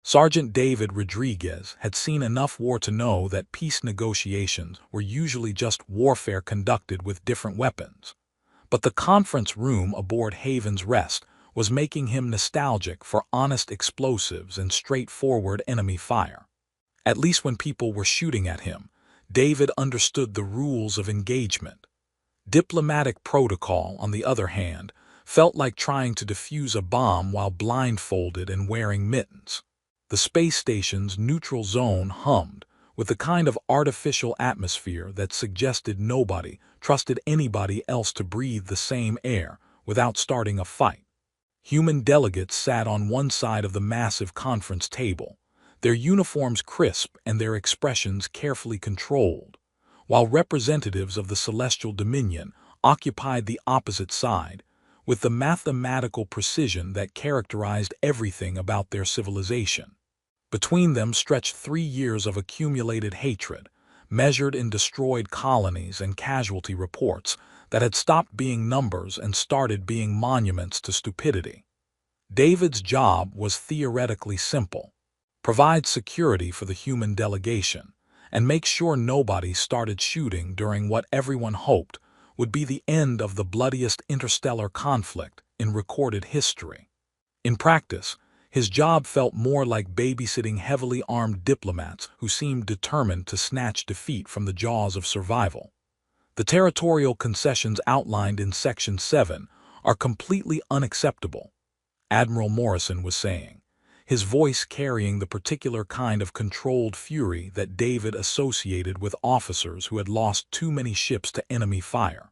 Sergeant David Rodriguez had seen enough war to know that peace negotiations were usually just warfare conducted with different weapons. But the conference room aboard Haven's Rest was making him nostalgic for honest explosives and straightforward enemy fire. At least when people were shooting at him, David understood the rules of engagement. Diplomatic protocol, on the other hand, felt like trying to defuse a bomb while blindfolded and wearing mittens. The space station's neutral zone hummed with the kind of artificial atmosphere that suggested nobody trusted anybody else to breathe the same air without starting a fight. Human delegates sat on one side of the massive conference table, their uniforms crisp and their expressions carefully controlled, while representatives of the Celestial Dominion occupied the opposite side, with the mathematical precision that characterized everything about their civilization. Between them stretched 3 years of accumulated hatred, measured in destroyed colonies and casualty reports that had stopped being numbers and started being monuments to stupidity. David's job was theoretically simple: provide security for the human delegation, and make sure nobody started shooting during what everyone hoped would be the end of the bloodiest interstellar conflict in recorded history. In practice, his job felt more like babysitting heavily armed diplomats who seemed determined to snatch defeat from the jaws of survival. The territorial concessions outlined in Section 7 are completely unacceptable, Admiral Morrison was saying, his voice carrying the particular kind of controlled fury that David associated with officers who had lost too many ships to enemy fire.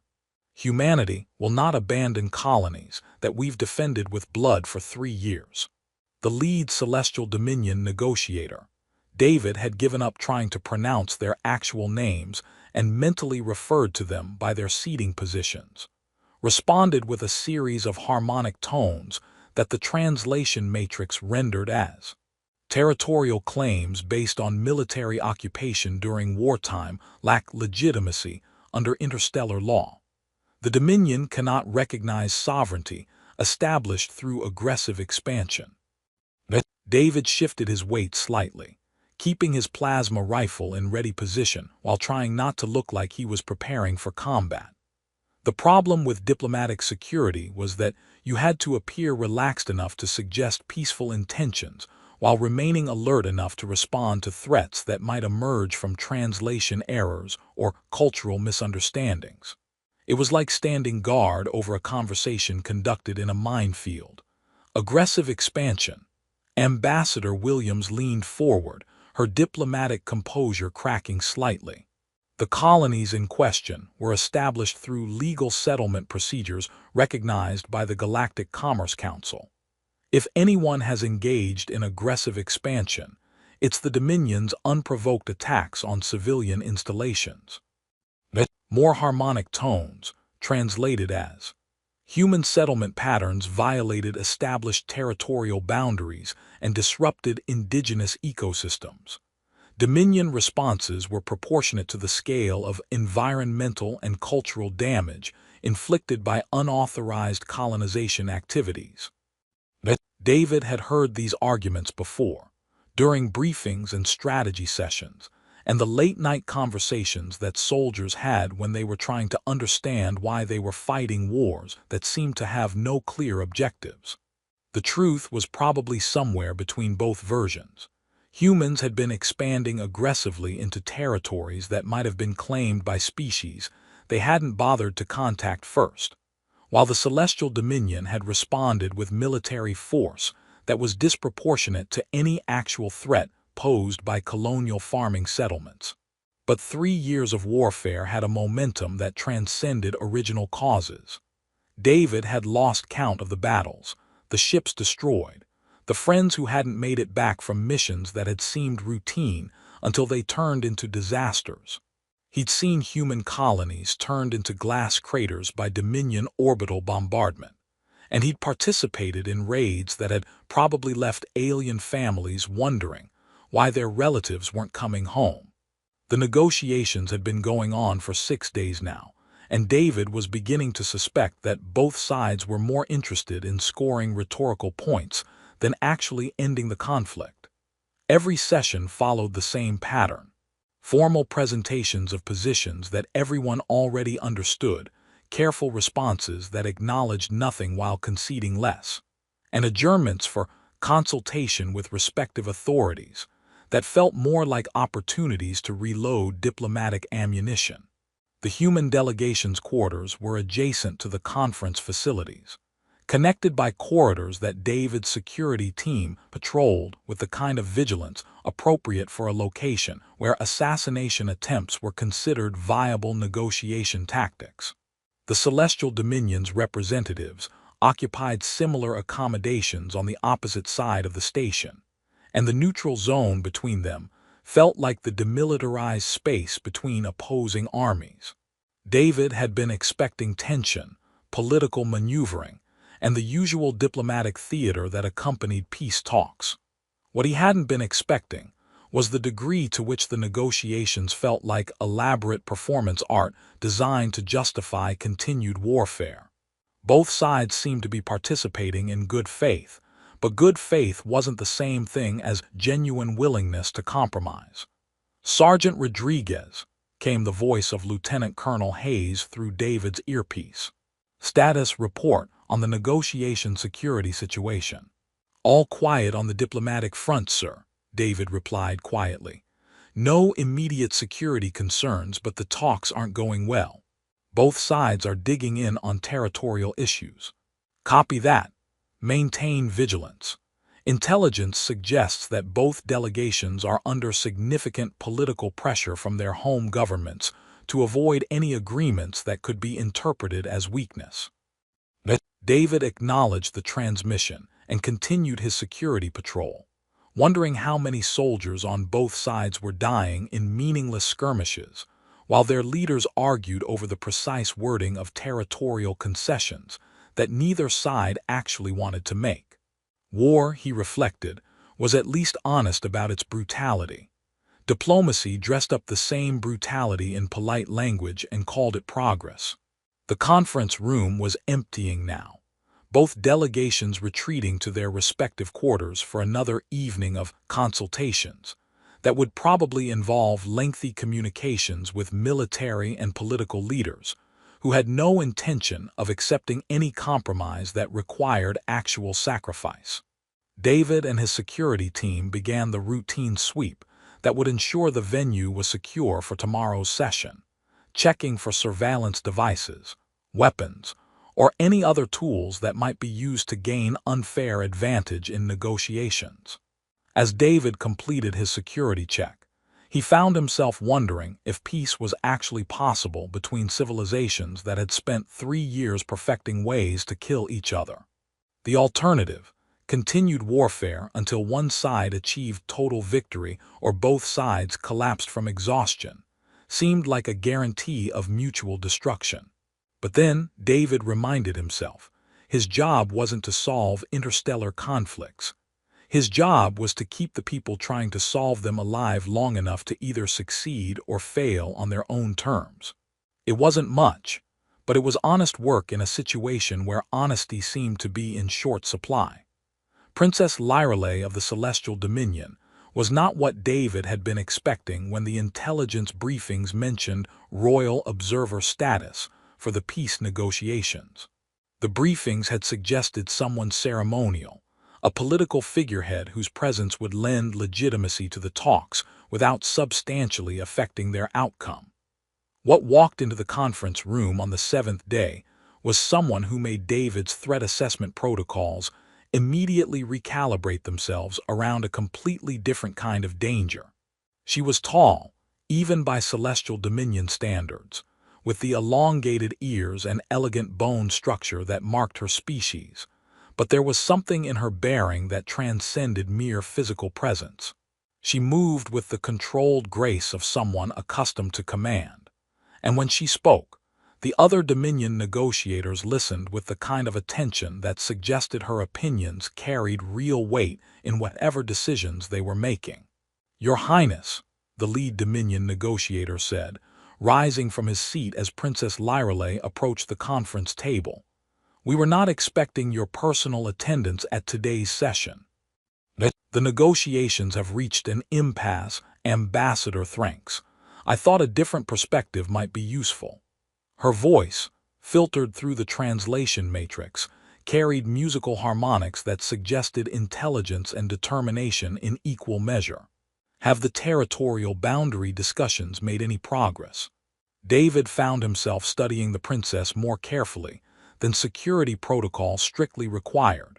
Humanity will not abandon colonies that we've defended with blood for 3 years. The lead Celestial Dominion negotiator, David had given up trying to pronounce their actual names and mentally referred to them by their seating positions, responded with a series of harmonic tones that the translation matrix rendered as territorial claims based on military occupation during wartime lack legitimacy under interstellar law. The Dominion cannot recognize sovereignty established through aggressive expansion. David shifted his weight slightly, keeping his plasma rifle in ready position while trying not to look like he was preparing for combat. The problem with diplomatic security was that you had to appear relaxed enough to suggest peaceful intentions while remaining alert enough to respond to threats that might emerge from translation errors or cultural misunderstandings. It was like standing guard over a conversation conducted in a minefield. Aggressive expansion. Ambassador Williams leaned forward, her diplomatic composure cracking slightly. The colonies in question were established through legal settlement procedures recognized by the Galactic Commerce Council. If anyone has engaged in aggressive expansion, it's the Dominion's unprovoked attacks on civilian installations. More harmonic tones, translated as human settlement patterns violated established territorial boundaries and disrupted indigenous ecosystems. Dominion responses were proportionate to the scale of environmental and cultural damage inflicted by unauthorized colonization activities. David had heard these arguments before, during briefings and strategy sessions, and the late-night conversations that soldiers had when they were trying to understand why they were fighting wars that seemed to have no clear objectives. The truth was probably somewhere between both versions. Humans had been expanding aggressively into territories that might have been claimed by species they hadn't bothered to contact first, while the Celestial Dominion had responded with military force that was disproportionate to any actual threat posed by colonial farming settlements. But 3 years of warfare had a momentum that transcended original causes. David had lost count of the battles, the ships destroyed, the friends who hadn't made it back from missions that had seemed routine until they turned into disasters. He'd seen human colonies turned into glass craters by Dominion orbital bombardment, and he'd participated in raids that had probably left alien families wondering why their relatives weren't coming home. The negotiations had been going on for 6 days now, and David was beginning to suspect that both sides were more interested in scoring rhetorical points than actually ending the conflict. Every session followed the same pattern. Formal presentations of positions that everyone already understood, careful responses that acknowledged nothing while conceding less, and adjournments for consultation with respective authorities that felt more like opportunities to reload diplomatic ammunition. The human delegation's quarters were adjacent to the conference facilities, connected by corridors that David's security team patrolled with the kind of vigilance appropriate for a location where assassination attempts were considered viable negotiation tactics. The Celestial Dominion's representatives occupied similar accommodations on the opposite side of the station, and the neutral zone between them felt like the demilitarized space between opposing armies. David had been expecting tension, political maneuvering, and the usual diplomatic theater that accompanied peace talks. What he hadn't been expecting was the degree to which the negotiations felt like elaborate performance art designed to justify continued warfare. Both sides seemed to be participating in good faith, but good faith wasn't the same thing as genuine willingness to compromise. "Sergeant Rodriguez," came the voice of Lieutenant Colonel Hayes through David's earpiece. "Status report on the negotiation security situation." "All quiet on the diplomatic front, sir," David replied quietly. "No immediate security concerns, but the talks aren't going well. Both sides are digging in on territorial issues." "Copy that. Maintain vigilance. Intelligence suggests that both delegations are under significant political pressure from their home governments to avoid any agreements that could be interpreted as weakness." David acknowledged the transmission and continued his security patrol, wondering how many soldiers on both sides were dying in meaningless skirmishes, while their leaders argued over the precise wording of territorial concessions that neither side actually wanted to make. War, he reflected, was at least honest about its brutality. Diplomacy dressed up the same brutality in polite language and called it progress. The conference room was emptying now, both delegations retreating to their respective quarters for another evening of consultations that would probably involve lengthy communications with military and political leaders who had no intention of accepting any compromise that required actual sacrifice. David and his security team began the routine sweep that would ensure the venue was secure for tomorrow's session, checking for surveillance devices, weapons, or any other tools that might be used to gain unfair advantage in negotiations. As David completed his security check, he found himself wondering if peace was actually possible between civilizations that had spent 3 years perfecting ways to kill each other. The alternative, continued warfare until one side achieved total victory or both sides collapsed from exhaustion, seemed like a guarantee of mutual destruction. But then David reminded himself, his job wasn't to solve interstellar conflicts. His job was to keep the people trying to solve them alive long enough to either succeed or fail on their own terms. It wasn't much, but it was honest work in a situation where honesty seemed to be in short supply. Princess Lyrale of the Celestial Dominion was not what David had been expecting when the intelligence briefings mentioned royal observer status for the peace negotiations. The briefings had suggested someone ceremonial, a political figurehead whose presence would lend legitimacy to the talks without substantially affecting their outcome. What walked into the conference room on the 7th day was someone who made David's threat assessment protocols immediately recalibrate themselves around a completely different kind of danger. She was tall, even by Celestial Dominion standards, with the elongated ears and elegant bone structure that marked her species, but there was something in her bearing that transcended mere physical presence. She moved with the controlled grace of someone accustomed to command, and when she spoke, the other Dominion negotiators listened with the kind of attention that suggested her opinions carried real weight in whatever decisions they were making. "Your Highness," the lead Dominion negotiator said, rising from his seat as Princess Lyrale approached the conference table, "we were not expecting your personal attendance at today's session." The The negotiations have reached an impasse, Ambassador thinks. I thought a different perspective might be useful. Her voice, filtered through the translation matrix, carried musical harmonics that suggested intelligence and determination in equal measure. Have the territorial boundary discussions made any progress? David found himself studying the princess more carefully than security protocol strictly required,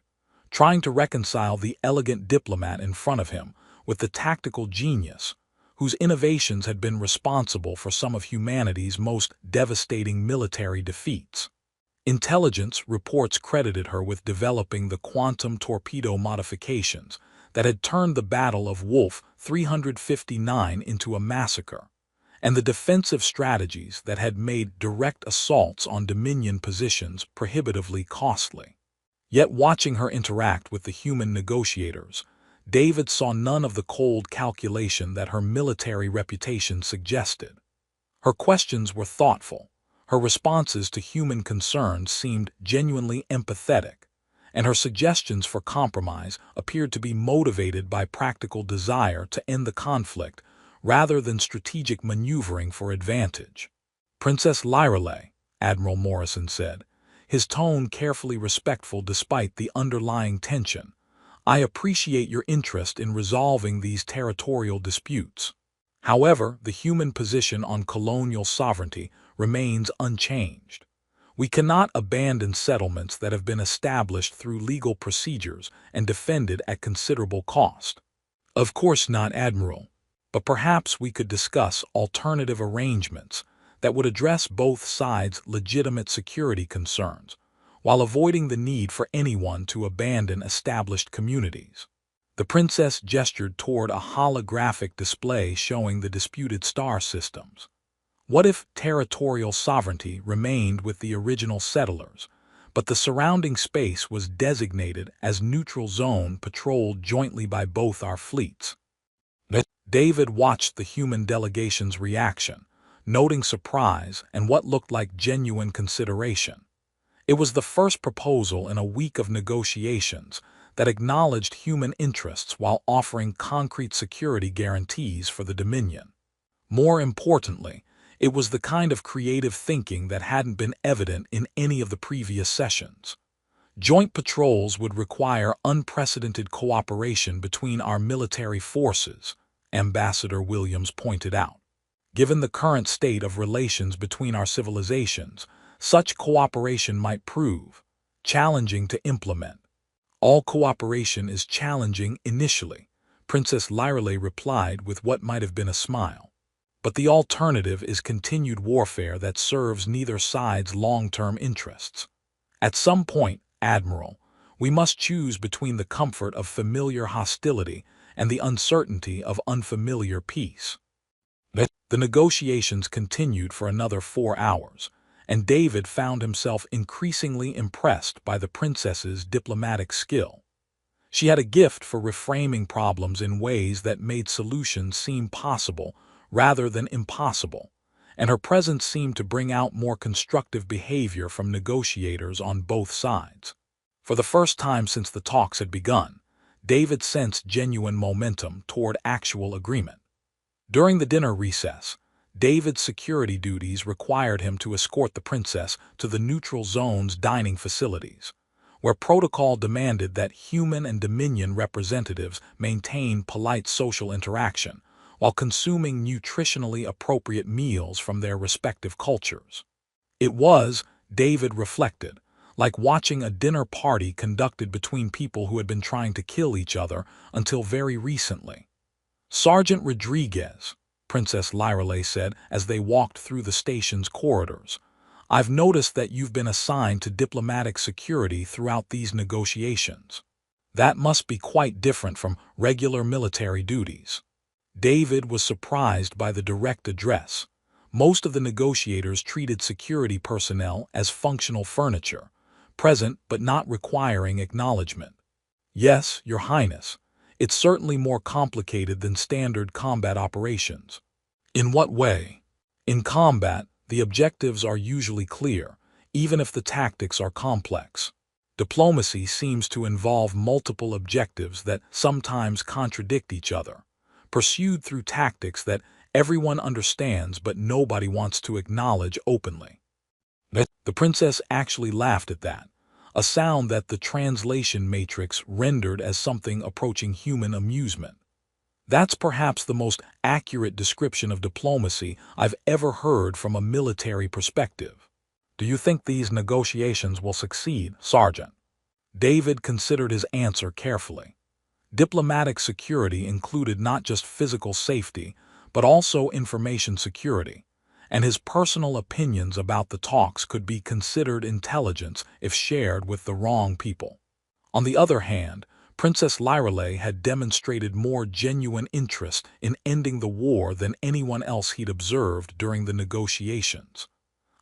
trying to reconcile the elegant diplomat in front of him with the tactical genius whose innovations had been responsible for some of humanity's most devastating military defeats. Intelligence reports credited her with developing the quantum torpedo modifications that had turned the Battle of Wolf 359 into a massacre, and the defensive strategies that had made direct assaults on Dominion positions prohibitively costly. Yet watching her interact with the human negotiators, David saw none of the cold calculation that her military reputation suggested. Her questions were thoughtful, her responses to human concerns seemed genuinely empathetic, and her suggestions for compromise appeared to be motivated by practical desire to end the conflict rather than strategic maneuvering for advantage. "Princess Lyreley," Admiral Morrison said, his tone carefully respectful despite the underlying tension, "I appreciate your interest in resolving these territorial disputes. However, the human position on colonial sovereignty remains unchanged. We cannot abandon settlements that have been established through legal procedures and defended at considerable cost." "Of course not, Admiral, but perhaps we could discuss alternative arrangements that would address both sides' legitimate security concerns, while avoiding the need for anyone to abandon established communities." The princess gestured toward a holographic display showing the disputed star systems. What if territorial sovereignty remained with the original settlers, but the surrounding space was designated as neutral zone patrolled jointly by both our fleets? David watched the human delegation's reaction, noting surprise and what looked like genuine consideration. It was the first proposal in a week of negotiations that acknowledged human interests while offering concrete security guarantees for the Dominion. More importantly, it was the kind of creative thinking that hadn't been evident in any of the previous sessions. Joint patrols would require unprecedented cooperation between our military forces, Ambassador Williams pointed out. Given the current state of relations between our civilizations, such cooperation might prove challenging to implement. "All cooperation is challenging initially," Princess Lyreley replied with what might have been a smile. "But the alternative is continued warfare that serves neither side's long-term interests. At some point, Admiral, we must choose between the comfort of familiar hostility and the uncertainty of unfamiliar peace." The negotiations continued for another 4 hours, and David found himself increasingly impressed by the princess's diplomatic skill. She had a gift for reframing problems in ways that made solutions seem possible rather than impossible, and her presence seemed to bring out more constructive behavior from negotiators on both sides. For the first time since the talks had begun, David sensed genuine momentum toward actual agreement. During the dinner recess, David's security duties required him to escort the princess to the neutral zone's dining facilities, where protocol demanded that human and Dominion representatives maintain polite social interaction while consuming nutritionally appropriate meals from their respective cultures. It was, David reflected, like watching a dinner party conducted between people who had been trying to kill each other until very recently. "Sergeant Rodriguez," Princess Lyreley said as they walked through the station's corridors, "I've noticed that you've been assigned to diplomatic security throughout these negotiations. That must be quite different from regular military duties." David was surprised by the direct address. Most of the negotiators treated security personnel as functional furniture, present but not requiring acknowledgement. "Yes, Your Highness. It's certainly more complicated than standard combat operations." "In what way?" "In combat, the objectives are usually clear, even if the tactics are complex. Diplomacy seems to involve multiple objectives that sometimes contradict each other, pursued through tactics that everyone understands but nobody wants to acknowledge openly. The princess actually laughed at that, a sound that the translation matrix rendered as something approaching human amusement. That's perhaps the most accurate description of diplomacy I've ever heard from a military perspective. Do you think these negotiations will succeed, Sergeant? David considered his answer carefully. Diplomatic security included not just physical safety, but also information security, and his personal opinions about the talks could be considered intelligence if shared with the wrong people. On the other hand, Princess Lyreley had demonstrated more genuine interest in ending the war than anyone else he'd observed during the negotiations.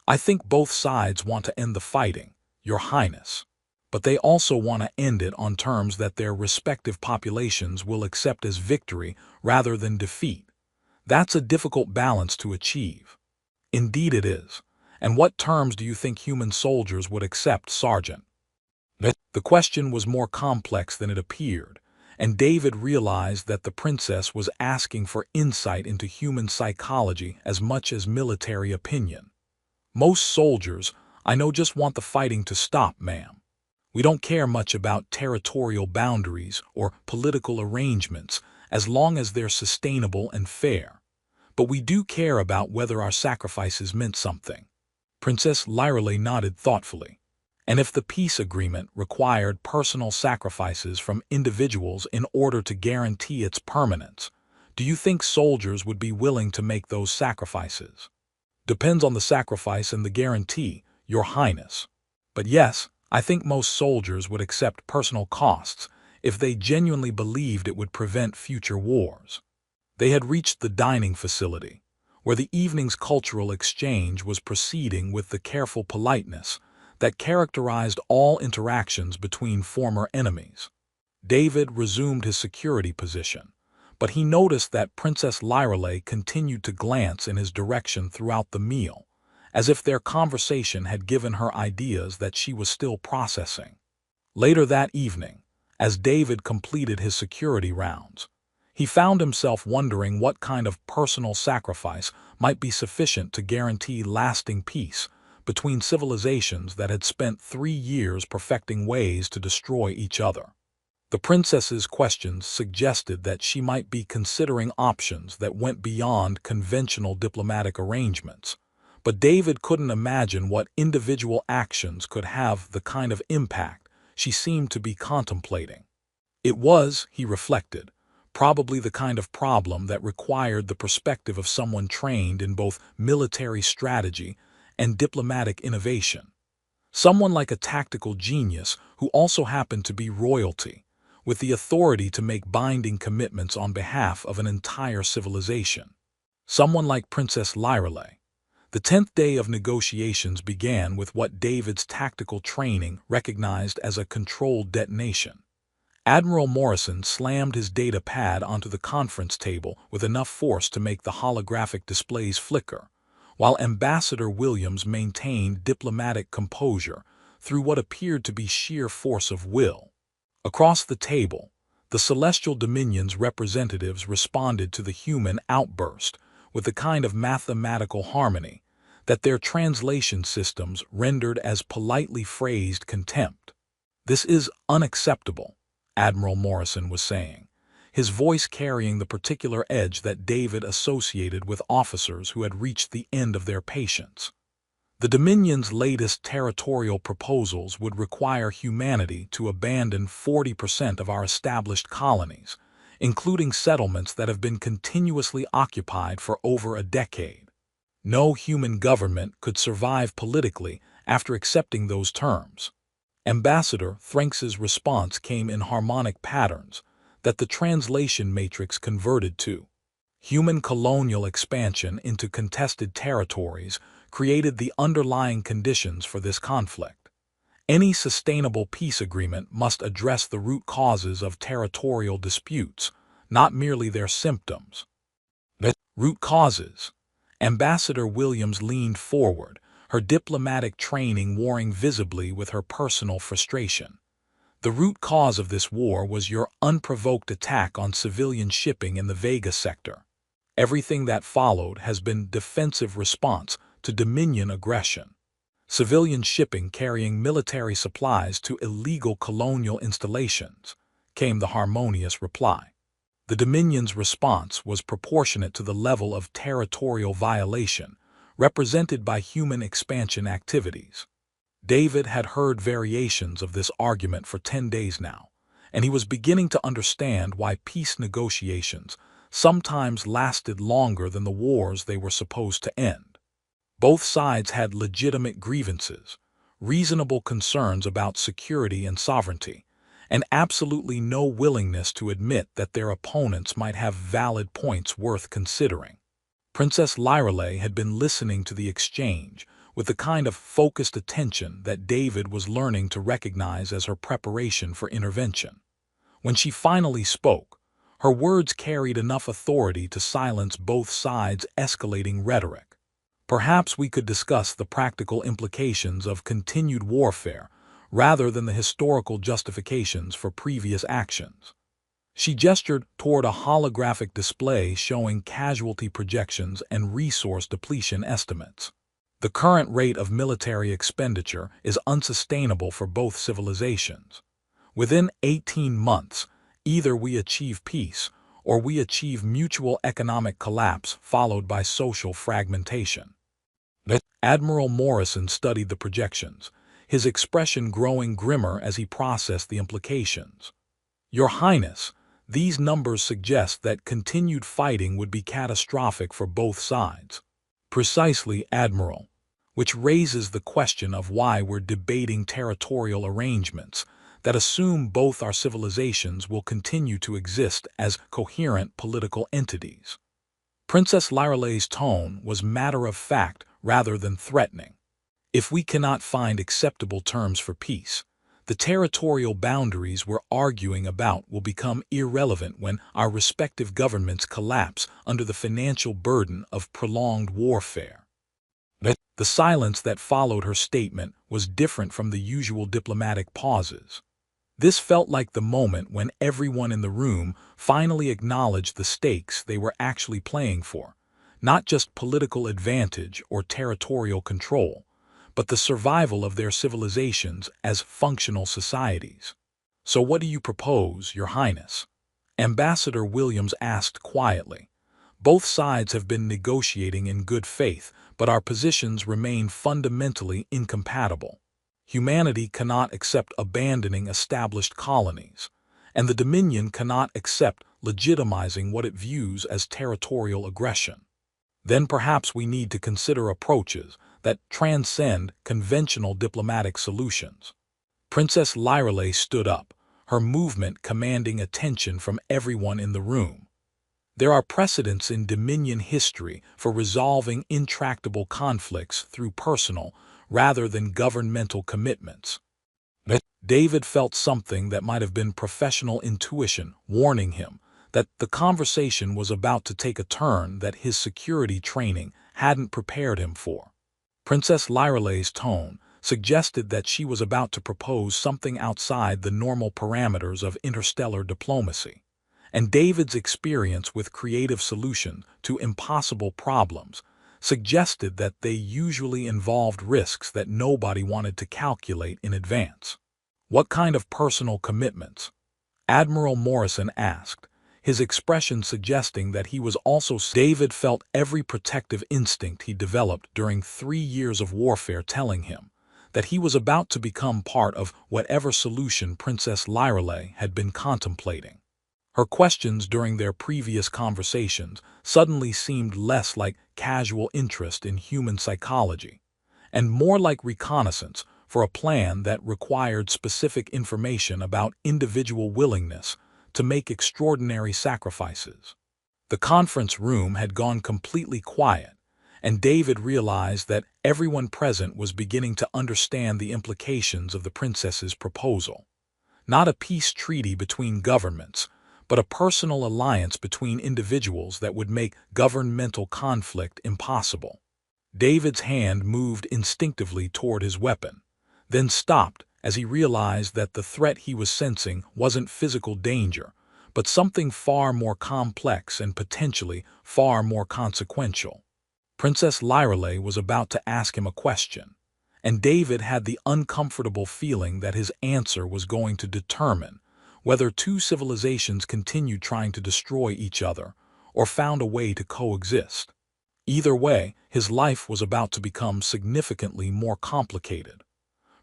I think both sides want to end the fighting, Your Highness. But they also want to end it on terms that their respective populations will accept as victory rather than defeat. That's a difficult balance to achieve. Indeed it is. And what terms do you think human soldiers would accept, Sergeant? The question was more complex than it appeared, and David realized that the princess was asking for insight into human psychology as much as military opinion. Most soldiers, I know, just want the fighting to stop, ma'am. We don't care much about territorial boundaries or political arrangements as long as they're sustainable and fair. But we do care about whether our sacrifices meant something. Princess Lyreley nodded thoughtfully. And if the peace agreement required personal sacrifices from individuals in order to guarantee its permanence, do you think soldiers would be willing to make those sacrifices? Depends on the sacrifice and the guarantee, Your Highness. But yes, I think most soldiers would accept personal costs if they genuinely believed it would prevent future wars. They had reached the dining facility, where the evening's cultural exchange was proceeding with the careful politeness that characterized all interactions between former enemies. David resumed his security position, but he noticed that Princess Lyreley continued to glance in his direction throughout the meal, as if their conversation had given her ideas that she was still processing. Later that evening, as David completed his security rounds, he found himself wondering what kind of personal sacrifice might be sufficient to guarantee lasting peace between civilizations that had spent 3 years perfecting ways to destroy each other. The princess's questions suggested that she might be considering options that went beyond conventional diplomatic arrangements, but David couldn't imagine what individual actions could have the kind of impact she seemed to be contemplating. It was, he reflected, probably the kind of problem that required the perspective of someone trained in both military strategy and diplomatic innovation. Someone like a tactical genius who also happened to be royalty, with the authority to make binding commitments on behalf of an entire civilization. Someone like Princess Lyreley. The 10th day of negotiations began with what David's tactical training recognized as a controlled detonation. Admiral Morrison slammed his data pad onto the conference table with enough force to make the holographic displays flicker, while Ambassador Williams maintained diplomatic composure through what appeared to be sheer force of will. Across the table, the Celestial Dominion's representatives responded to the human outburst with the kind of mathematical harmony that their translation systems rendered as politely phrased contempt. "This is unacceptable," Admiral Morrison was saying, his voice carrying the particular edge that David associated with officers who had reached the end of their patience. The Dominion's latest territorial proposals would require humanity to abandon 40% of our established colonies, including settlements that have been continuously occupied for over a decade. No human government could survive politically after accepting those terms. Ambassador Threnx's response came in harmonic patterns that the translation matrix converted to. Human colonial expansion into contested territories created the underlying conditions for this conflict. Any sustainable peace agreement must address the root causes of territorial disputes, not merely their symptoms. The root causes. Ambassador Williams leaned forward, her diplomatic training warring visibly with her personal frustration. The root cause of this war was your unprovoked attack on civilian shipping in the Vega sector. Everything that followed has been defensive response to Dominion aggression. Civilian shipping carrying military supplies to illegal colonial installations, came the harmonious reply. The Dominion's response was proportionate to the level of territorial violation represented by human expansion activities. David had heard variations of this argument for 10 days now, and he was beginning to understand why peace negotiations sometimes lasted longer than the wars they were supposed to end. Both sides had legitimate grievances, reasonable concerns about security and sovereignty, and absolutely no willingness to admit that their opponents might have valid points worth considering. Princess Lyreley had been listening to the exchange with the kind of focused attention that David was learning to recognize as her preparation for intervention. When she finally spoke, her words carried enough authority to silence both sides' escalating rhetoric. Perhaps we could discuss the practical implications of continued warfare rather than the historical justifications for previous actions. She gestured toward a holographic display showing casualty projections and resource depletion estimates. The current rate of military expenditure is unsustainable for both civilizations. Within 18 months, either we achieve peace or we achieve mutual economic collapse followed by social fragmentation. Admiral Morrison studied the projections, his expression growing grimmer as he processed the implications. Your Highness, these numbers suggest that continued fighting would be catastrophic for both sides. Precisely, Admiral, which raises the question of why we're debating territorial arrangements that assume both our civilizations will continue to exist as coherent political entities. Princess Lyreley's tone was matter-of-fact rather than threatening. If we cannot find acceptable terms for peace, the territorial boundaries we're arguing about will become irrelevant when our respective governments collapse under the financial burden of prolonged warfare. The silence that followed her statement was different from the usual diplomatic pauses. This felt like the moment when everyone in the room finally acknowledged the stakes they were actually playing for, not just political advantage or territorial control, but the survival of their civilizations as functional societies. So what do you propose, Your Highness? Ambassador Williams asked quietly. Both sides have been negotiating in good faith, but our positions remain fundamentally incompatible. Humanity cannot accept abandoning established colonies, and the Dominion cannot accept legitimizing what it views as territorial aggression. Then perhaps we need to consider approaches that transcend conventional diplomatic solutions. Princess Lyreley stood up, her movement commanding attention from everyone in the room. There are precedents in Dominion history for resolving intractable conflicts through personal rather than governmental commitments. David felt something that might have been professional intuition warning him that the conversation was about to take a turn that his security training hadn't prepared him for. Princess Lyreley's tone suggested that she was about to propose something outside the normal parameters of interstellar diplomacy, and David's experience with creative solutions to impossible problems suggested that they usually involved risks that nobody wanted to calculate in advance. What kind of personal commitments? Admiral Morrison asked, his expression suggesting that he was also. David felt every protective instinct he developed during 3 years of warfare telling him that he was about to become part of whatever solution Princess Lyreley had been contemplating. Her questions during their previous conversations suddenly seemed less like casual interest in human psychology, and more like reconnaissance for a plan that required specific information about individual willingness to make extraordinary sacrifices. The conference room had gone completely quiet, and David realized that everyone present was beginning to understand the implications of the princess's proposal. Not a peace treaty between governments, but a personal alliance between individuals that would make governmental conflict impossible. David's hand moved instinctively toward his weapon, then stopped as he realized that the threat he was sensing wasn't physical danger, but something far more complex and potentially far more consequential. Princess Lyrale was about to ask him a question, and David had the uncomfortable feeling that his answer was going to determine whether two civilizations continued trying to destroy each other or found a way to coexist. Either way, his life was about to become significantly more complicated.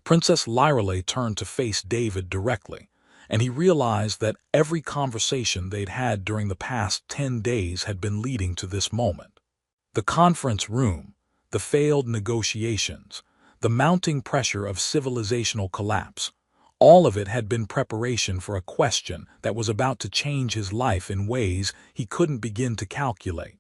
Princess Lyrale turned to face David directly, and he realized that every conversation they'd had during the past 10 days had been leading to this moment. The conference room, the failed negotiations, the mounting pressure of civilizational collapse, all of it had been preparation for a question that was about to change his life in ways he couldn't begin to calculate.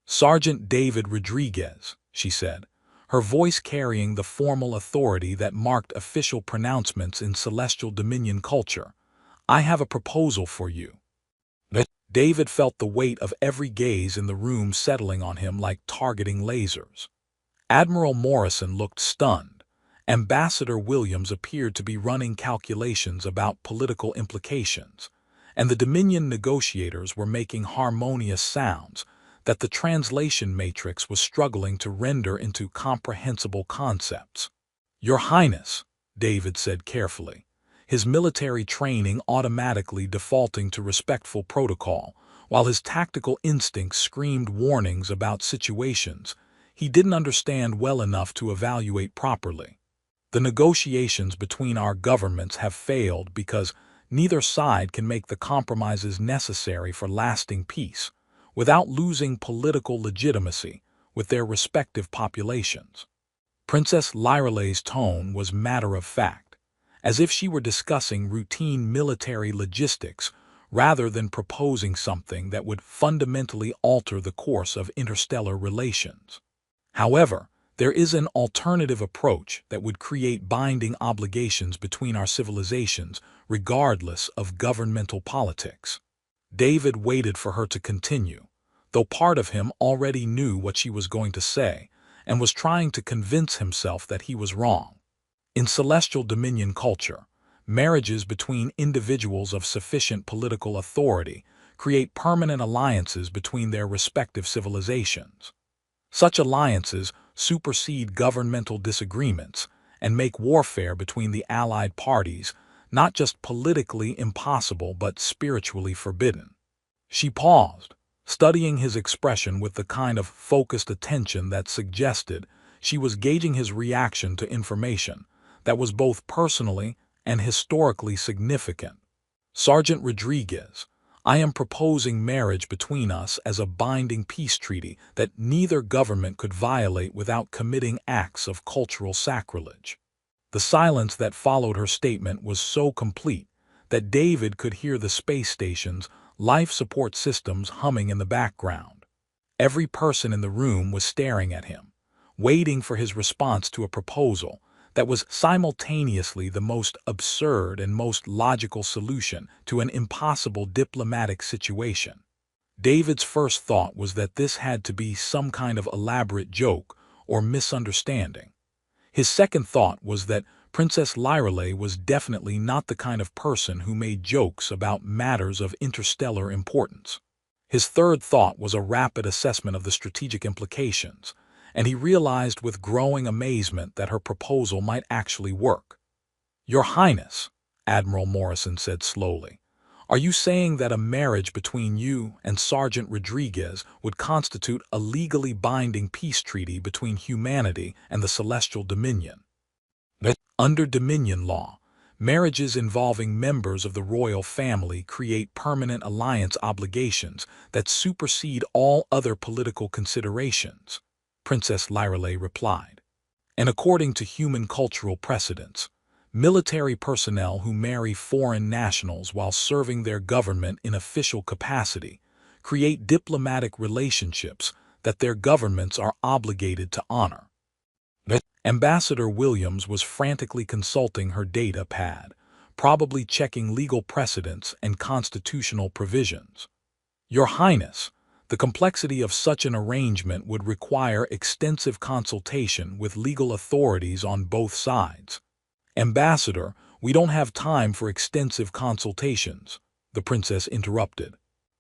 "Sergeant David Rodriguez," she said, her voice carrying the formal authority that marked official pronouncements in Celestial Dominion culture, "I have a proposal for you." David felt the weight of every gaze in the room settling on him like targeting lasers. Admiral Morrison looked stunned. Ambassador Williams appeared to be running calculations about political implications, and the Dominion negotiators were making harmonious sounds that the translation matrix was struggling to render into comprehensible concepts. "Your Highness," David said carefully, his military training automatically defaulting to respectful protocol, while his tactical instincts screamed warnings about situations he didn't understand well enough to evaluate properly. "The negotiations between our governments have failed because neither side can make the compromises necessary for lasting peace without losing political legitimacy with their respective populations." Princess Lyrale's tone was matter-of-fact, as if she were discussing routine military logistics rather than proposing something that would fundamentally alter the course of interstellar relations. "However, there is an alternative approach that would create binding obligations between our civilizations regardless of governmental politics." David waited for her to continue, though part of him already knew what she was going to say and was trying to convince himself that he was wrong. In Celestial Dominion culture, marriages between individuals of sufficient political authority create permanent alliances between their respective civilizations. Such alliances supersede governmental disagreements and make warfare between the allied parties not just politically impossible but spiritually forbidden. She paused, studying his expression with the kind of focused attention that suggested she was gauging his reaction to information that was both personally and historically significant. "Sergeant Rodriguez, I am proposing marriage between us as a binding peace treaty that neither government could violate without committing acts of cultural sacrilege." The silence that followed her statement was so complete that David could hear the space station's life support systems humming in the background. Every person in the room was staring at him, waiting for his response to a proposal that was simultaneously the most absurd and most logical solution to an impossible diplomatic situation. David's first thought was that this had to be some kind of elaborate joke or misunderstanding. His second thought was that Princess Lyrale was definitely not the kind of person who made jokes about matters of interstellar importance. His third thought was a rapid assessment of the strategic implications, and he realized with growing amazement that her proposal might actually work. "Your Highness," Admiral Morrison said slowly, "are you saying that a marriage between you and Sergeant Rodriguez would constitute a legally binding peace treaty between humanity and the Celestial Dominion?" Under Dominion law, marriages involving members of the royal family create permanent alliance obligations that supersede all other political considerations, Princess Lyrale replied. "And according to human cultural precedents, military personnel who marry foreign nationals while serving their government in official capacity create diplomatic relationships that their governments are obligated to honor." Ambassador Williams was frantically consulting her data pad, probably checking legal precedents and constitutional provisions. "Your Highness, The complexity of such an arrangement would require extensive consultation with legal authorities on both sides. "Ambassador, we don't have time for extensive consultations," the princess interrupted.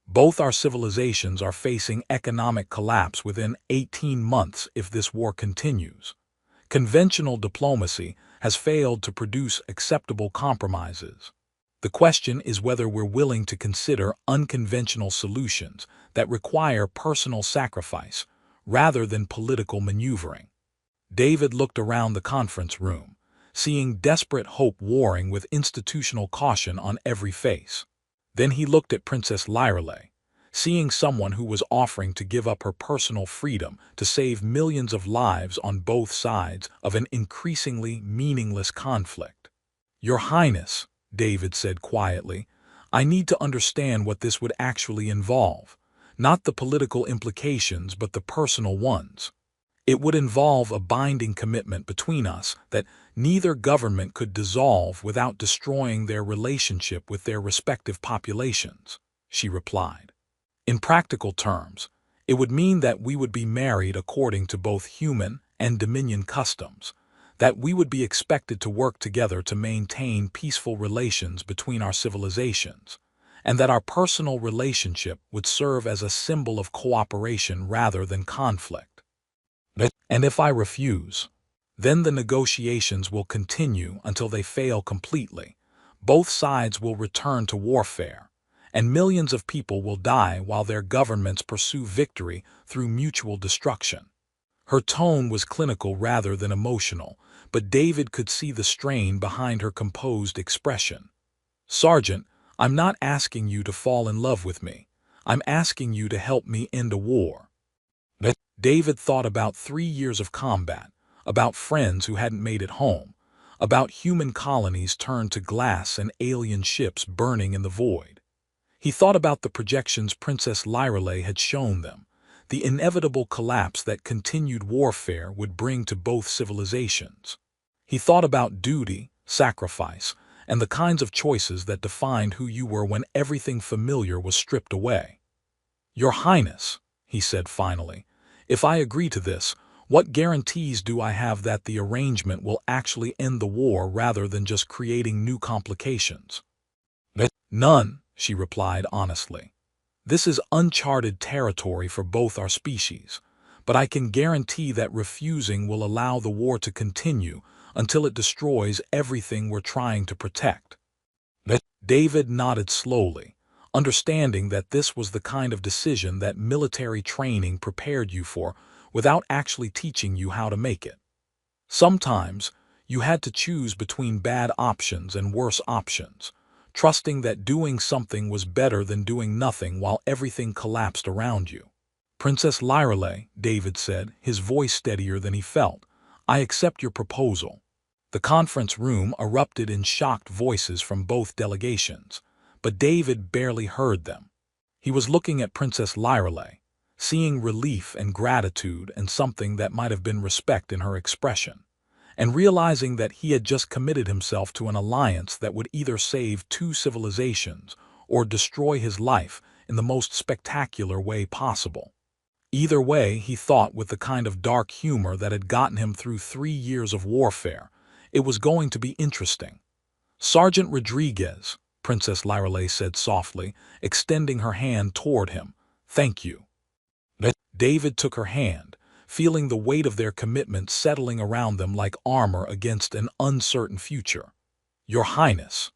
"Both our civilizations are facing economic collapse within 18 months if this war continues. Conventional diplomacy has failed to produce acceptable compromises. The question is whether we're willing to consider unconventional solutions that require personal sacrifice rather than political maneuvering." David looked around the conference room, seeing desperate hope warring with institutional caution on every face. Then he looked at Princess Lyreley, seeing someone who was offering to give up her personal freedom to save millions of lives on both sides of an increasingly meaningless conflict. "Your Highness," David said quietly, "I need to understand what this would actually involve, not the political implications but the personal ones. It would involve a binding commitment between us that neither government could dissolve without destroying their relationship with their respective populations," she replied. "In practical terms, it would mean that we would be married according to both human and dominion customs, that we would be expected to work together to maintain peaceful relations between our civilizations, and that our personal relationship would serve as a symbol of cooperation rather than conflict. And if I refuse, then the negotiations will continue until they fail completely. Both sides will return to warfare, and millions of people will die while their governments pursue victory through mutual destruction." Her tone was clinical rather than emotional, but David could see the strain behind her composed expression. "Sergeant, I'm not asking you to fall in love with me. I'm asking you to help me end a war." David thought about 3 years of combat, about friends who hadn't made it home, about human colonies turned to glass and alien ships burning in the void. He thought about the projections Princess Lyreley had shown them, the inevitable collapse that continued warfare would bring to both civilizations. He thought about duty, sacrifice, and the kinds of choices that defined who you were when everything familiar was stripped away. "Your Highness," he said finally, "if I agree to this, what guarantees do I have that the arrangement will actually end the war rather than just creating new complications?" "None," she replied honestly. "This is uncharted territory for both our species, but I can guarantee that refusing will allow the war to continue until it destroys everything we're trying to protect." David nodded slowly, understanding that this was the kind of decision that military training prepared you for without actually teaching you how to make it. Sometimes, you had to choose between bad options and worse options, trusting that doing something was better than doing nothing while everything collapsed around you. "Princess Lyreley," David said, his voice steadier than he felt, "I accept your proposal." The conference room erupted in shocked voices from both delegations, but David barely heard them. He was looking at Princess Lyreley, seeing relief and gratitude and something that might have been respect in her expression, and realizing that he had just committed himself to an alliance that would either save 2 civilizations or destroy his life in the most spectacular way possible. Either way, he thought with the kind of dark humor that had gotten him through 3 years of warfare, it was going to be interesting. "Sergeant Rodriguez," Princess Lyreley said softly, extending her hand toward him, "thank you." David took her hand, feeling the weight of their commitment settling around them like armor against an uncertain future. "Your Highness."